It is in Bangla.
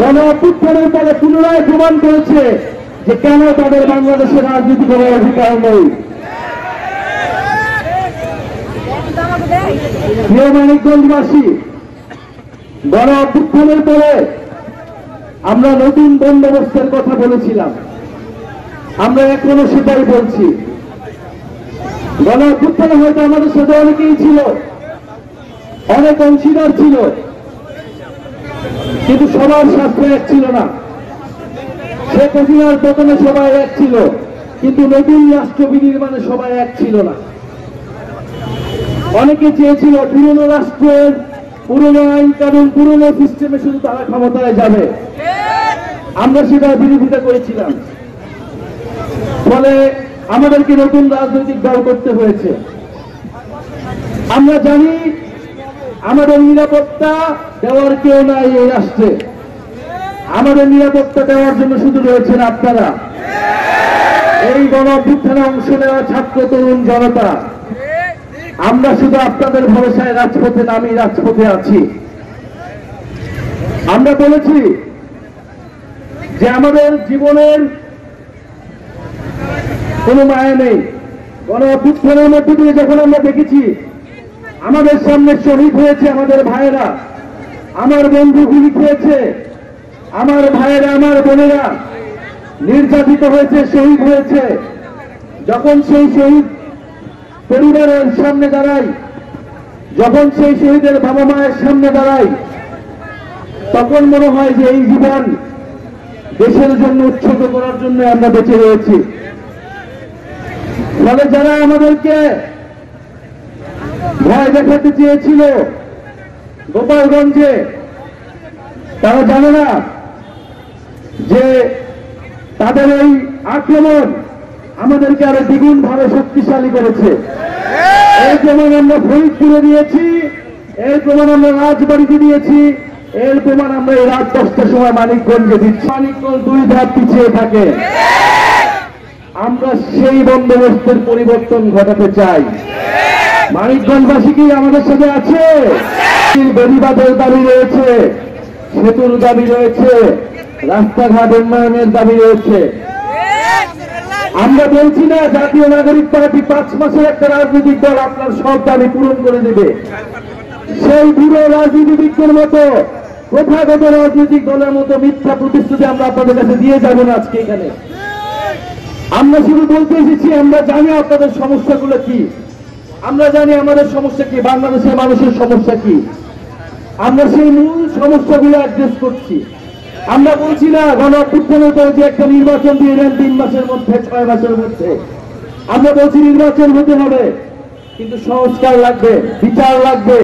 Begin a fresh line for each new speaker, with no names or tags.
গণ অভ্যুত্থানের পরে পুনরায় প্রমাণ করেছে যে কেন তাদের বাংলাদেশের রাজনীতি করার অধিকার নেই। প্রিয় মানিকগঞ্জবাসী, গণ অভ্যুত্থানের পরে আমরা নতুন বন্দোবস্তের কথা বলেছিলাম, আমরা এখনো সেটাই বলছি। গণ অভ্যুত্থানে হয়তো আমাদের সাথে অনেকেই ছিল, অনেক অংশীদার ছিল, কিন্তু সবার স্বাস্থ্য এক ছিল না। শেখ হাসিনার পতনে সবাই এক ছিল, কিন্তু নতুন রাষ্ট্র বিনির্মাণে সবাই এক ছিল না। অনেকে চেয়েছিল পুরনো রাষ্ট্রের পুরনো আইন কানুন পুরনো সিস্টেমে শুধু তারা ক্ষমতায় যাবে, আমরা সেটা বিরোধিতা করেছিলাম। ফলে আমাদেরকে নতুন রাজনৈতিক দল করতে হয়েছে। আমরা জানি আমাদের নিরাপত্তা দেওয়ার কেউ নাই এই রাষ্ট্রে, আমাদের নিরাপত্তা দেওয়ার জন্য শুধু রয়েছেন আপনারা, এই গণ অভ্যুত্থানে অংশ নেওয়া ছাত্র তরুণ জনতা। আমরা শুধু আপনাদের ভরসায় রাজপথে নামি, রাজপথে আছি। আমরা বলেছি যে আমাদের জীবনের কোনো মায়া নেই। গণ অভ্যুত্থানের মধ্যে দিয়ে যখন আমরা দেখেছি আমাদের সামনে শহীদ হয়েছে আমাদের ভাইয়েরা, আমার বন্ধু গুলি খেয়েছে, আমার ভাইয়েরা আমার বোনেরা নির্যাতিত হয়েছে, শহীদ হয়েছে, যখন সেই শহীদ পরিবারের সামনে দাঁড়াই, যখন সেই শহীদের বাবা মায়ের সামনে দাঁড়াই, তখন মনে হয় যে এই জীবন দেশের জন্য উৎসর্গ করার জন্য আমরা বেঁচে রয়েছি। ফলে যারা আমাদেরকে ভয় দেখাতে চেয়েছিল গোপালগঞ্জে, তারা জানে না যে তাদের এই আক্রমণ আমাদেরকে আরো দ্বিগুণ ভাবে শক্তিশালী করেছে। এই প্রমাণ আমরা ফরিদপুরে দিয়েছি, এর প্রমাণ আমরা রাজবাড়িতে দিয়েছি, এর প্রমাণ আমরা এই রাত 10টার সময় মানিকগঞ্জে দিচ্ছি। মানিকগঞ্জ 2 ধাপ পিছিয়ে থাকে। আমরা সেই বন্দোবস্তের পরিবর্তন ঘটাতে চাই। মানিকগঞ্জবাসী কি আমাদের সাথে আছে? বেড়িবাঁধের দাবি রয়েছে, সেতুর দাবি রয়েছে, রাস্তাঘাট উন্নয়নের দাবি রয়েছে। আমরা বলছি না জাতীয় নাগরিক পার্টি 5 মাসের একটা রাজনৈতিক দল আপনার সব দাবি পূরণ করে দেবে। সেই বুড়ো রাজনীতিবিদদের মতো প্রথাগত রাজনৈতিক দলের মতো মিথ্যা প্রতিশ্রুতি আমরা আপনাদের কাছে দিয়ে যাব না আজকে এখানে। আমরা শুধু বলতে এসেছি আমরা জানি আপনাদের সমস্যাগুলো কি, আমরা জানি আমাদের সমস্যা কি, বাংলাদেশের মানুষের সমস্যা কি। আমরা সেই মূল সমস্যাগুলো অ্যাড্রেস করছি। আমরা বলছি না গণ অভ্যুত্থানের পরে যে একটা নির্বাচন দিয়ে দেন 3 মাসের মধ্যে, 6 মাসের মধ্যে। আমরা বলছি নির্বাচন হতে হবে, কিন্তু সংস্কার লাগবে, বিচার লাগবে।